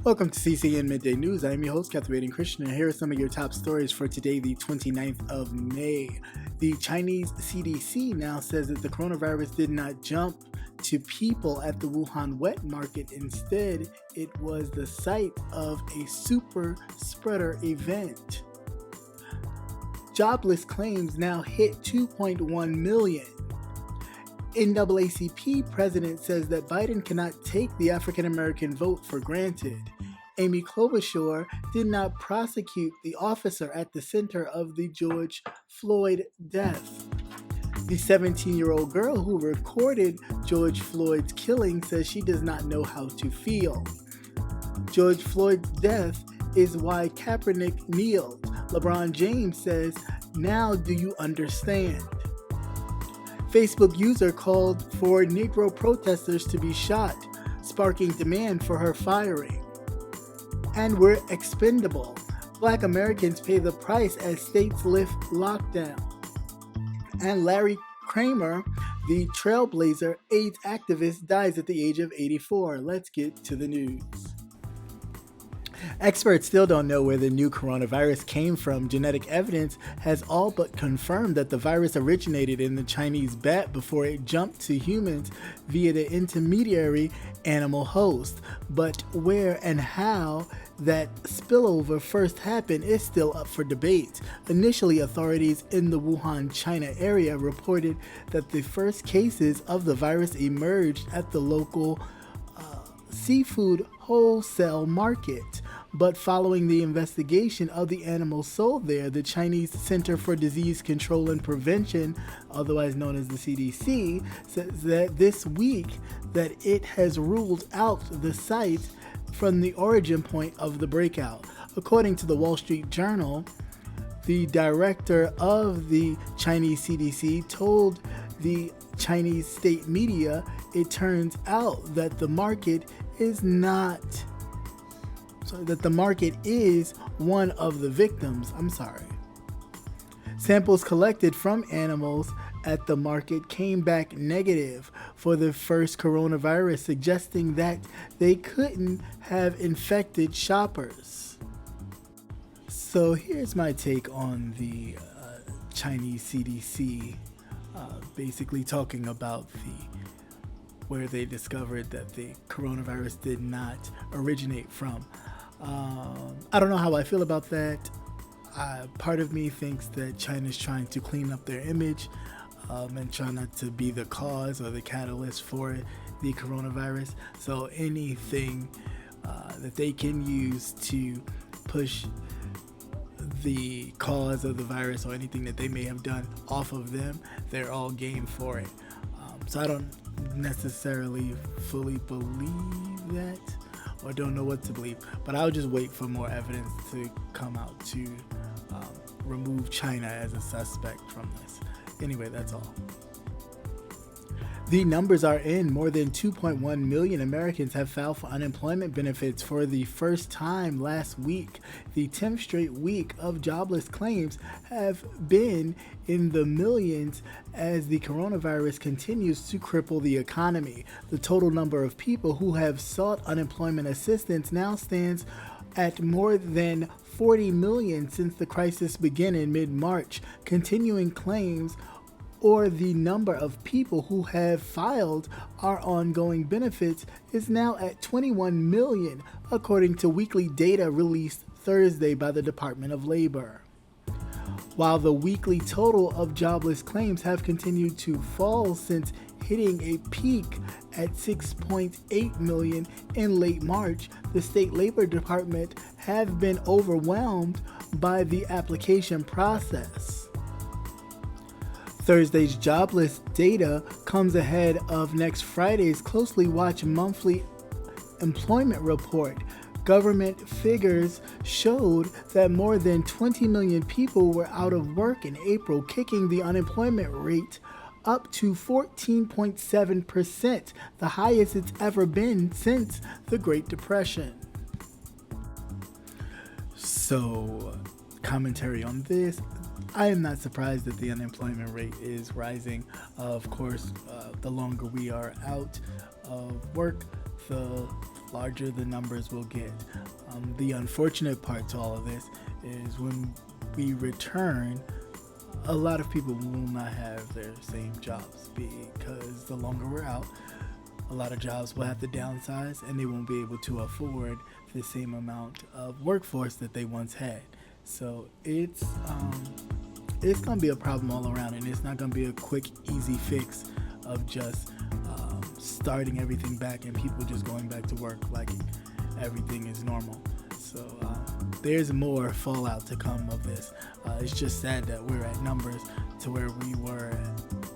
Welcome to CCN Midday News. I am your host, Captivating Christian, and here are some of your top stories for today, the 29th of May. The Chinese CDC now says that the coronavirus did not jump to people at the Wuhan wet market. Instead, it was the site of a super spreader event. Jobless claims now hit 2.1 million. NAACP president says that Biden cannot take the African American vote for granted. Amy Klobuchar did not prosecute the officer at the center of the George Floyd death. The 17-year-old girl who recorded George Floyd's killing says she does not know how to feel. George Floyd's death is why Kaepernick kneeled. LeBron James says, "Now do you understand?" Facebook user called for Negro protesters to be shot, sparking demand for her firing. And we're expendable. Black Americans pay the price as states lift lockdown. And Larry Kramer, the trailblazer AIDS activist, dies at the age of 84. Let's get to the news. Experts still don't know where the new coronavirus came from. Genetic evidence has all but confirmed that the virus originated in the Chinese bat before it jumped to humans via the intermediary animal host. But where and how that spillover first happened is still up for debate. Initially, authorities in the Wuhan, China area reported that the first cases of the virus emerged at the local seafood wholesale market. But following the investigation of the animals sold there, the Chinese Center for Disease Control and Prevention, otherwise known as the CDC, says that this week that it has ruled out the site from the origin point of the breakout. According to the Wall Street Journal, the director of the Chinese CDC told the Chinese state media it turns out that the market is one of the victims. Samples collected from animals at the market came back negative for the first coronavirus, suggesting that they couldn't have infected shoppers. So here's my take on the Chinese CDC, basically talking about where they discovered that the coronavirus did not originate from. I don't know how I feel about that. Part of me thinks that China's trying to clean up their image and try not to be the cause or the catalyst for the coronavirus. So anything that they can use to push the cause of the virus or anything that they may have done off of them, they're all game for it. So I don't necessarily fully believe that, or don't know what to believe, but I'll just wait for more evidence to come out to remove China as a suspect from this. Anyway, that's all. The numbers are in. More than 2.1 million Americans have filed for unemployment benefits for the first time last week. The 10th straight week of jobless claims have been in the millions as the coronavirus continues to cripple the economy. The total number of people who have sought unemployment assistance now stands at more than 40 million since the crisis began in mid-March. Continuing claims or the number of people who have filed our ongoing benefits is now at 21 million, according to weekly data released Thursday by the Department of Labor. While the weekly total of jobless claims have continued to fall since hitting a peak at 6.8 million in late March, the state labor department have been overwhelmed by the application process. Thursday's jobless data comes ahead of next Friday's closely watched monthly employment report. Government figures showed that more than 20 million people were out of work in April, kicking the unemployment rate up to 14.7%, the highest it's ever been since the Great Depression. So, commentary on this. I am not surprised that the unemployment rate is rising. Of course, the longer we are out, of work, the larger the numbers will get. The unfortunate part to all of this is when we return, a lot of people will not have their same jobs because the longer we're out, a lot of jobs will have to downsize and they won't be able to afford the same amount of workforce that they once had. So it's going to be a problem all around, and it's not going to be a quick, easy fix of just starting everything back and people just going back to work like everything is normal. So there's more fallout to come of this. It's just sad that we're at numbers to where we were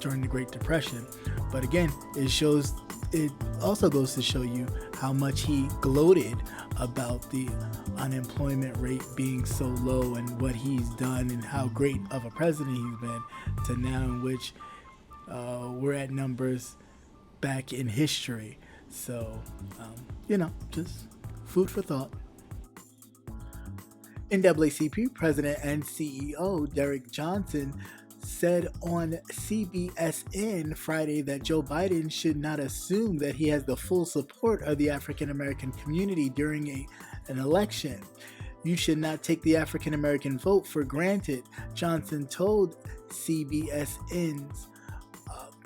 during the Great Depression. But again, it also goes to show you how much he gloated about the unemployment rate being so low and what he's done and how great of a president he's been, to now in which we're at numbers back in history. So, just food for thought. NAACP President and CEO Derek Johnson said on CBSN Friday that Joe Biden should not assume that he has the full support of the African American community during an election. You should not take the African American vote for granted, Johnson told CBSN's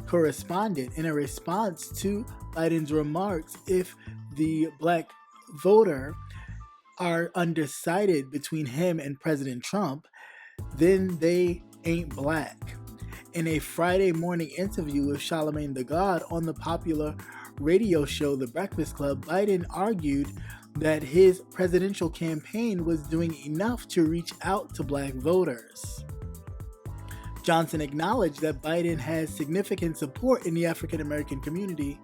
correspondent in a response to Biden's remarks. If the black voter are undecided between him and President Trump, then they ain't black. In a Friday morning interview with Charlamagne tha God on the popular radio show The Breakfast Club, Biden argued that his presidential campaign was doing enough to reach out to black voters. Johnson acknowledged that Biden has significant support in the African American community,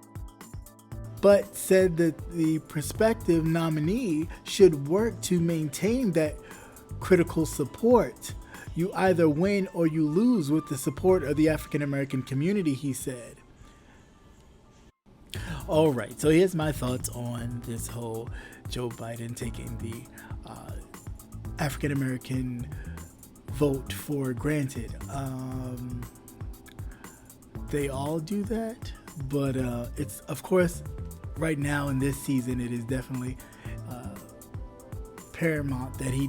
but said that the prospective nominee should work to maintain that critical support. You either win or you lose with the support of the African American community, he said. All right, so here's my thoughts on this whole Joe Biden taking the African American vote for granted. They all do that, but it's, of course, right now in this season, it is definitely paramount that he,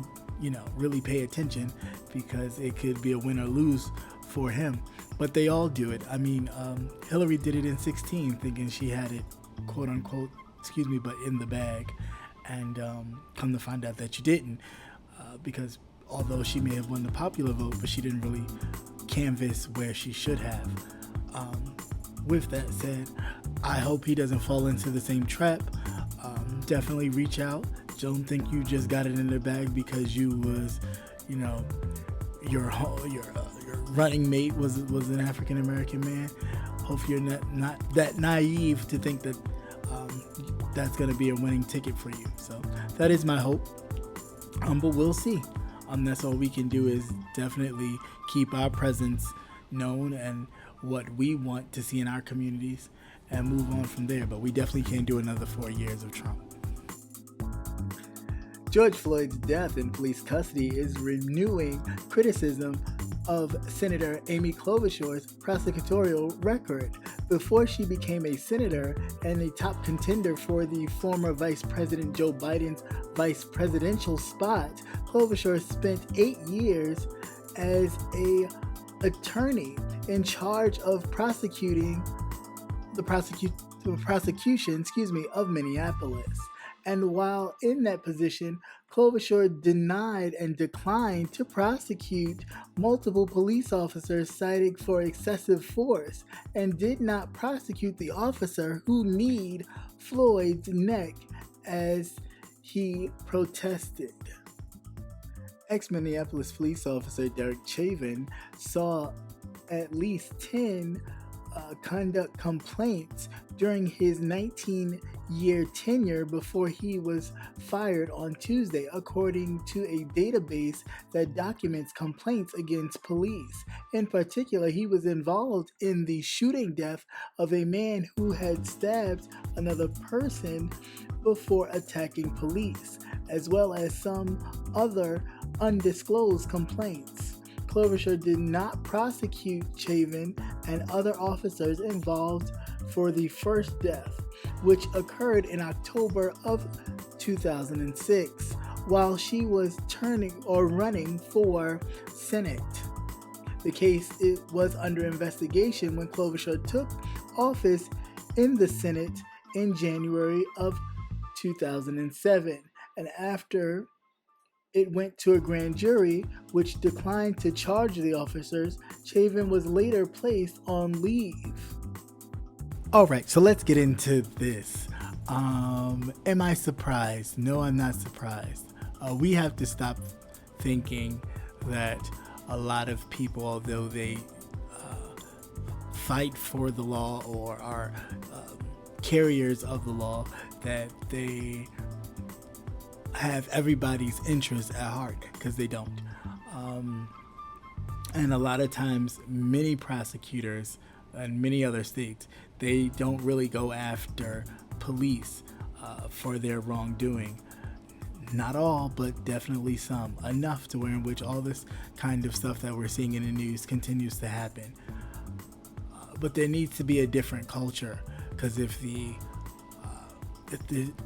really pay attention, because it could be a win or lose for him. But they all do it. I mean, Hillary did it in 2016, thinking she had it, quote unquote, but in the bag, and come to find out that you didn't, because although she may have won the popular vote, but she didn't really canvass where she should have. With that said, I hope he doesn't fall into the same trap. Definitely reach out. Don't think you just got it in the bag because you was, your running mate was an African American man. Hope you're not that naive to think that that's going to be a winning ticket for you. So that is my hope. But we'll see. That's all we can do is definitely keep our presence known and what we want to see in our communities and move on from there. But we definitely can't do another 4 years of Trump. George Floyd's death in police custody is renewing criticism of Senator Amy Klobuchar's prosecutorial record. Before she became a senator and a top contender for the former Vice President Joe Biden's vice presidential spot, Klobuchar spent 8 years as an attorney in charge of prosecuting the prosecution of Minneapolis. And while in that position, Klobuchar denied and declined to prosecute multiple police officers cited for excessive force, and did not prosecute the officer who kneed Floyd's neck as he protested. Ex-Minneapolis police officer Derek Chauvin saw at least 10 conduct complaints during his 19-year tenure before he was fired on Tuesday, according to a database that documents complaints against police. In particular, he was involved in the shooting death of a man who had stabbed another person before attacking police, as well as some other undisclosed complaints. Klobuchar did not prosecute Chauvin and other officers involved for the first death. which occurred in October of 2006 while she was running for Senate. The case was under investigation when Klobuchar took office in the Senate in January of 2007, and after it went to a grand jury, which declined to charge the officers, Chavin was later placed on leave. Alright, so let's get into this. Am I surprised? No, I'm not surprised. We have to stop thinking that a lot of people, although they fight for the law or are carriers of the law, that they have everybody's interests at heart, because they don't. And a lot of times, many prosecutors in many other states, they don't really go after police for their wrongdoing. Not all, but definitely some. Enough to where in which all this kind of stuff that we're seeing in the news continues to happen. But there needs to be a different culture, because if the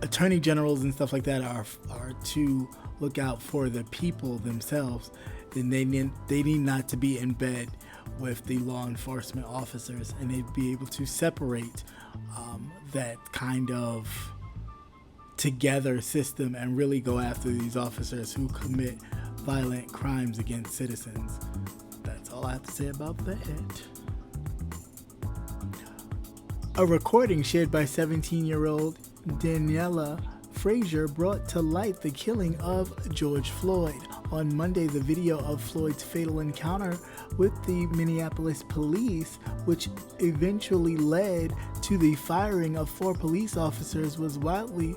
attorney generals and stuff like that are to look out for the people themselves, then they need not to be in bed with the law enforcement officers, and they'd be able to separate that kind of together system and really go after these officers who commit violent crimes against citizens. That's all I have to say about that. A recording shared by 17-year-old Daniela Frazier brought to light the killing of George Floyd. On Monday, the video of Floyd's fatal encounter with the Minneapolis police, which eventually led to the firing of 4 police officers, was widely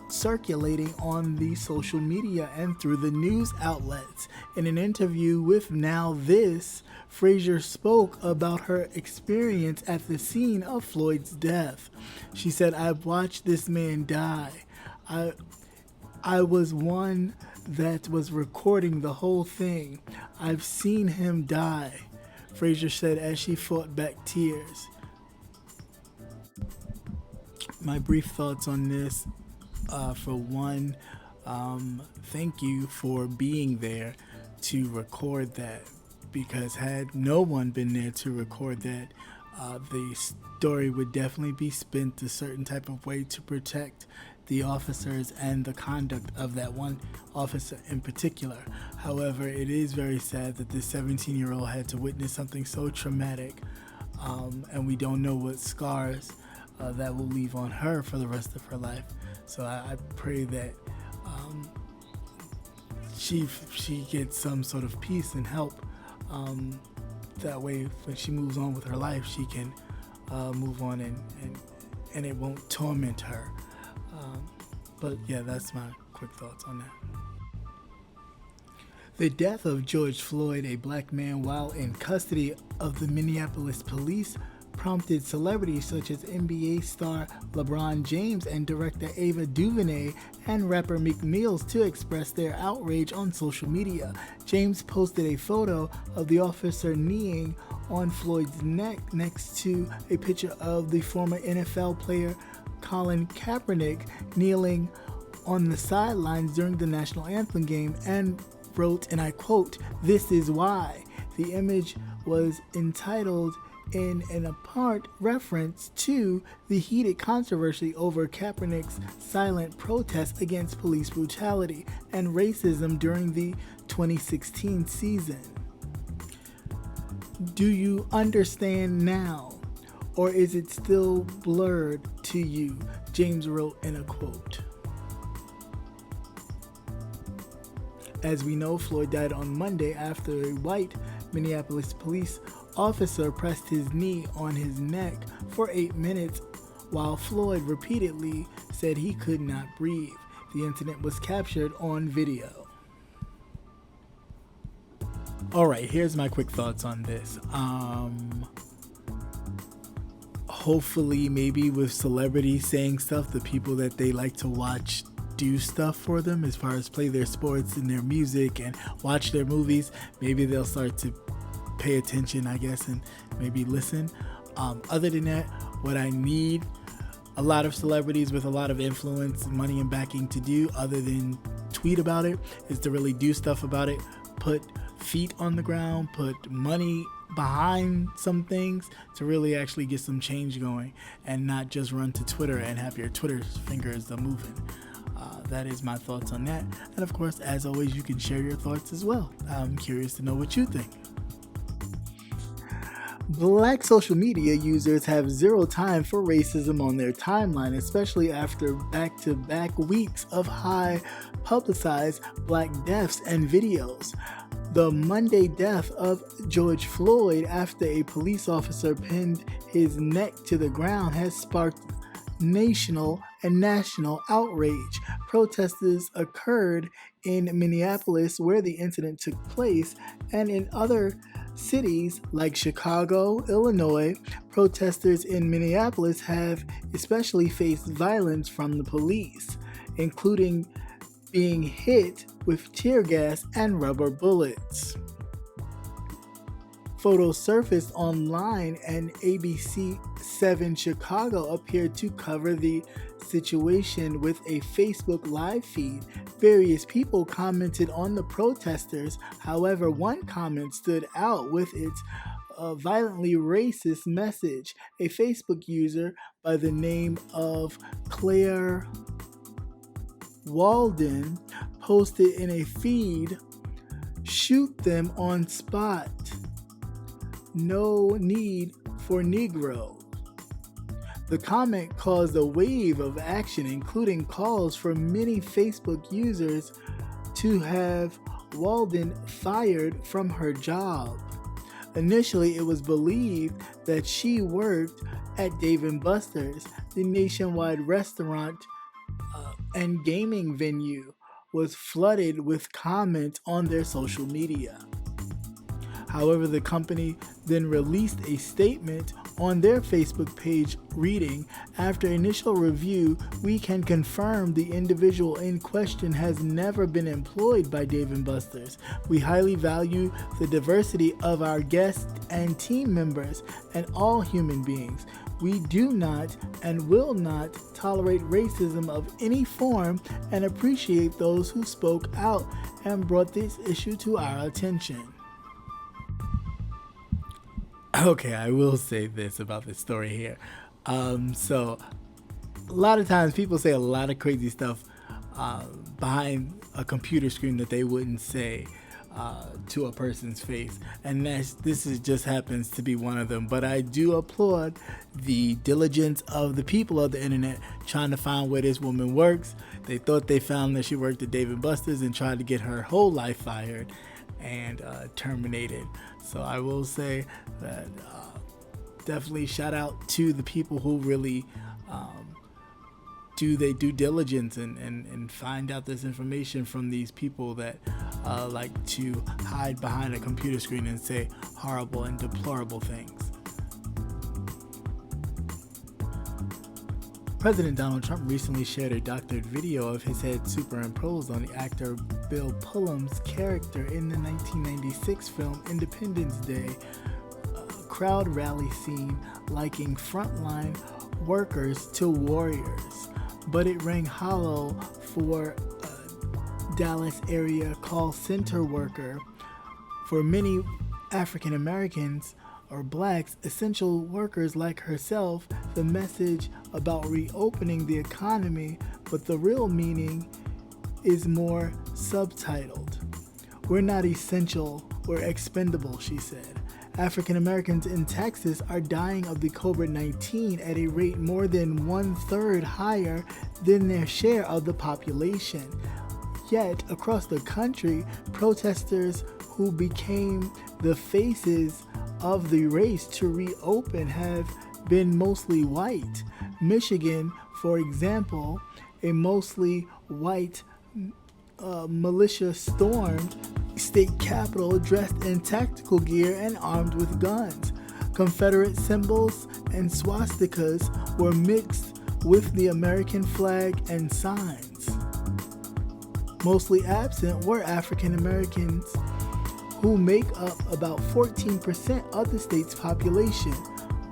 circulating on the social media and through the news outlets. In an interview with Now This, Frazier spoke about her experience at the scene of Floyd's death. She said, "I've watched this man die. I was one that was recording the whole thing. I've seen him die," Frazier said as she fought back tears. My brief thoughts on this. For one, thank you for being there to record that, because had no one been there to record that, the story would definitely be spent a certain type of way to protect the officers and the conduct of that one officer in particular. However, it is very sad that this 17-year-old had to witness something so traumatic, and we don't know what scars that will leave on her for the rest of her life. So I pray that she gets some sort of peace and help. That way, when she moves on with her life, she can move on and it won't torment her. But yeah, that's my quick thoughts on that. The death of George Floyd, a black man while in custody of the Minneapolis police, prompted celebrities such as NBA star LeBron James and director Ava DuVernay and rapper Meek Mills to express their outrage on social media. James posted a photo of the officer kneeling on Floyd's neck next to a picture of the former NFL player Colin Kaepernick kneeling on the sidelines during the national anthem game, and wrote, and I quote, "This is why." The image was entitled in an apart reference to the heated controversy over Kaepernick's silent protest against police brutality and racism during the 2016 season. Do you understand now, or is it still blurred to you? James wrote in a quote. As we know, Floyd died on Monday after a white Minneapolis police officer pressed his knee on his neck for 8 minutes while Floyd repeatedly said he could not breathe. The incident was captured on video. Alright, here's my quick thoughts on this. Hopefully, maybe with celebrities saying stuff, the people that they like to watch do stuff for them as far as play their sports and their music and watch their movies, maybe they'll start to pay attention, I guess, and maybe listen. Other than that, what I need a lot of celebrities with a lot of influence, money, and backing to do other than tweet about it is to really do stuff about it, put feet on the ground, put money behind some things to really actually get some change going, and not just run to Twitter and have your Twitter fingers moving. That is my thoughts on that. And of course, as always, you can share your thoughts as well. I'm curious to know what you think. Black social media users have zero time for racism on their timeline, especially after back-to-back weeks of high publicized black deaths and videos. The Monday death of George Floyd after a police officer pinned his neck to the ground has sparked national and national outrage. Protesters occurred in Minneapolis, where the incident took place, and in other cities like Chicago, Illinois. Protesters in Minneapolis have especially faced violence from the police, including being hit with tear gas and rubber bullets. Photos surfaced online, and ABC7 Chicago appeared to cover the situation with a Facebook live feed. Various people commented on the protesters. However, one comment stood out with its violently racist message. A Facebook user by the name of Claire Walden posted in a feed, "Shoot them on spot. No need for Negro." The comment caused a wave of action, including calls from many Facebook users to have Walden fired from her job. Initially, it was believed that she worked at Dave & Buster's, the nationwide restaurant and gaming venue was flooded with comments on their social media. However, the company then released a statement on their Facebook page reading, "After initial review, we can confirm the individual in question has never been employed by Dave & Buster's. We highly value the diversity of our guests and team members and all human beings. We do not and will not tolerate racism of any form and appreciate those who spoke out and brought this issue to our attention." Okay, I will say this about this story here. So a lot of times people say a lot of crazy stuff behind a computer screen that they wouldn't say to a person's face, and this just happens to be one of them. But I do applaud the diligence of the people of the internet trying to find where this woman works. They thought they found that she worked at Dave & Buster's and tried to get her whole life fired and terminated. So I will say that definitely shout out to the people who really do their due diligence and find out this information from these people that like to hide behind a computer screen and say horrible and deplorable things. President Donald Trump recently shared a doctored video of his head superimposed on the actor Bill Pullman's character in the 1996 film Independence Day. Crowd rally scene liking frontline workers to warriors, but it rang hollow for a Dallas area call center worker. For many African Americans or blacks, essential workers like herself, the message about reopening the economy, but the real meaning is more subtitled. "We're not essential, we're expendable," she said. African Americans in Texas are dying of the COVID-19 at a rate more than 1/3 higher than their share of the population. Yet, across the country, protesters who became the faces of the race to reopen have been mostly white. Michigan, for example, a mostly white militia stormed state capitol dressed in tactical gear and armed with guns. Confederate symbols and swastikas were mixed with the American flag and signs. Mostly absent were African Americans, who make up about 14% of the state's population.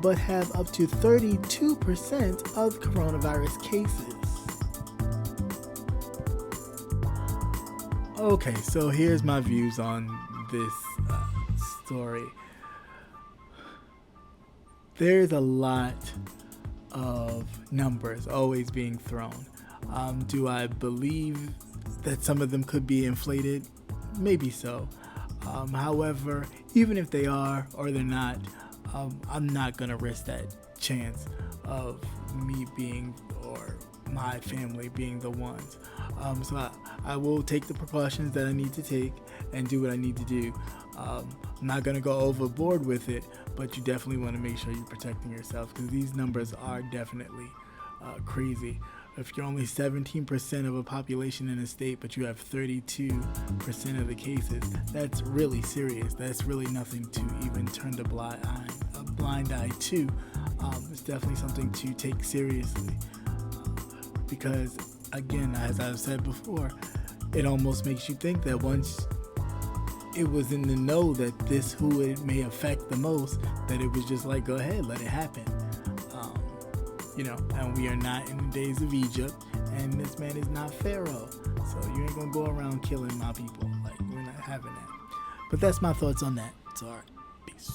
but have up to 32% of coronavirus cases. Okay, so here's my views on this story. There's a lot of numbers always being thrown. Do I believe that some of them could be inflated? Maybe so. However, even if they are or they're not, I'm not going to risk that chance of me being or my family being the ones. So I will take the precautions that I need to take and do what I need to do. I'm not going to go overboard with it, but you definitely want to make sure you're protecting yourself because these numbers are definitely crazy. If you're only 17% of a population in a state, but you have 32% of the cases, that's really serious. That's really nothing to even turn a blind eye to. It's definitely something to take seriously because, again, as I've said before, it almost makes you think that once it was in the know that this who it may affect the most, that it was just like, go ahead, let it happen. And we are not in the days of Egypt, and this man is not Pharaoh. So you ain't gonna go around killing my people. Like, we're not having that. But that's my thoughts on that. It's all right. Peace.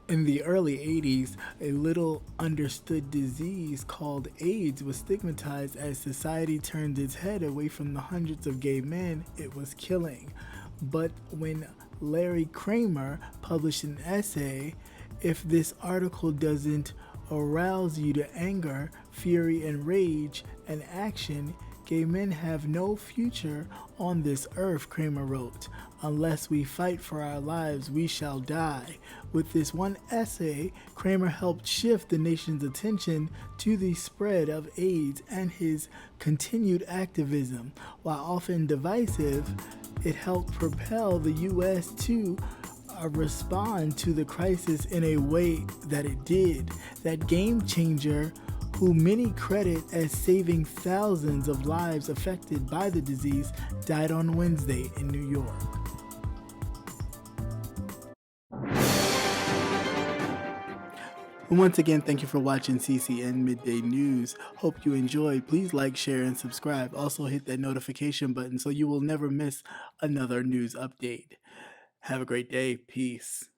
In the early 80s, a little understood disease called AIDS was stigmatized as society turned its head away from the hundreds of gay men it was killing. But when Larry Kramer published an essay, "If this article doesn't arouse you to anger, fury, and rage and action, gay men have no future on this earth," Kramer wrote. "Unless we fight for our lives, we shall die." With this one essay, Kramer helped shift the nation's attention to the spread of AIDS and his continued activism. While often divisive, it helped propel the U.S. to respond to the crisis in a way that it did. That game changer, who many credit as saving thousands of lives affected by the disease, died on Wednesday in New York. Once again, thank you for watching CCN Midday News. Hope you enjoyed. Please like, share, and subscribe. Also hit that notification button so you will never miss another news update. Have a great day. Peace.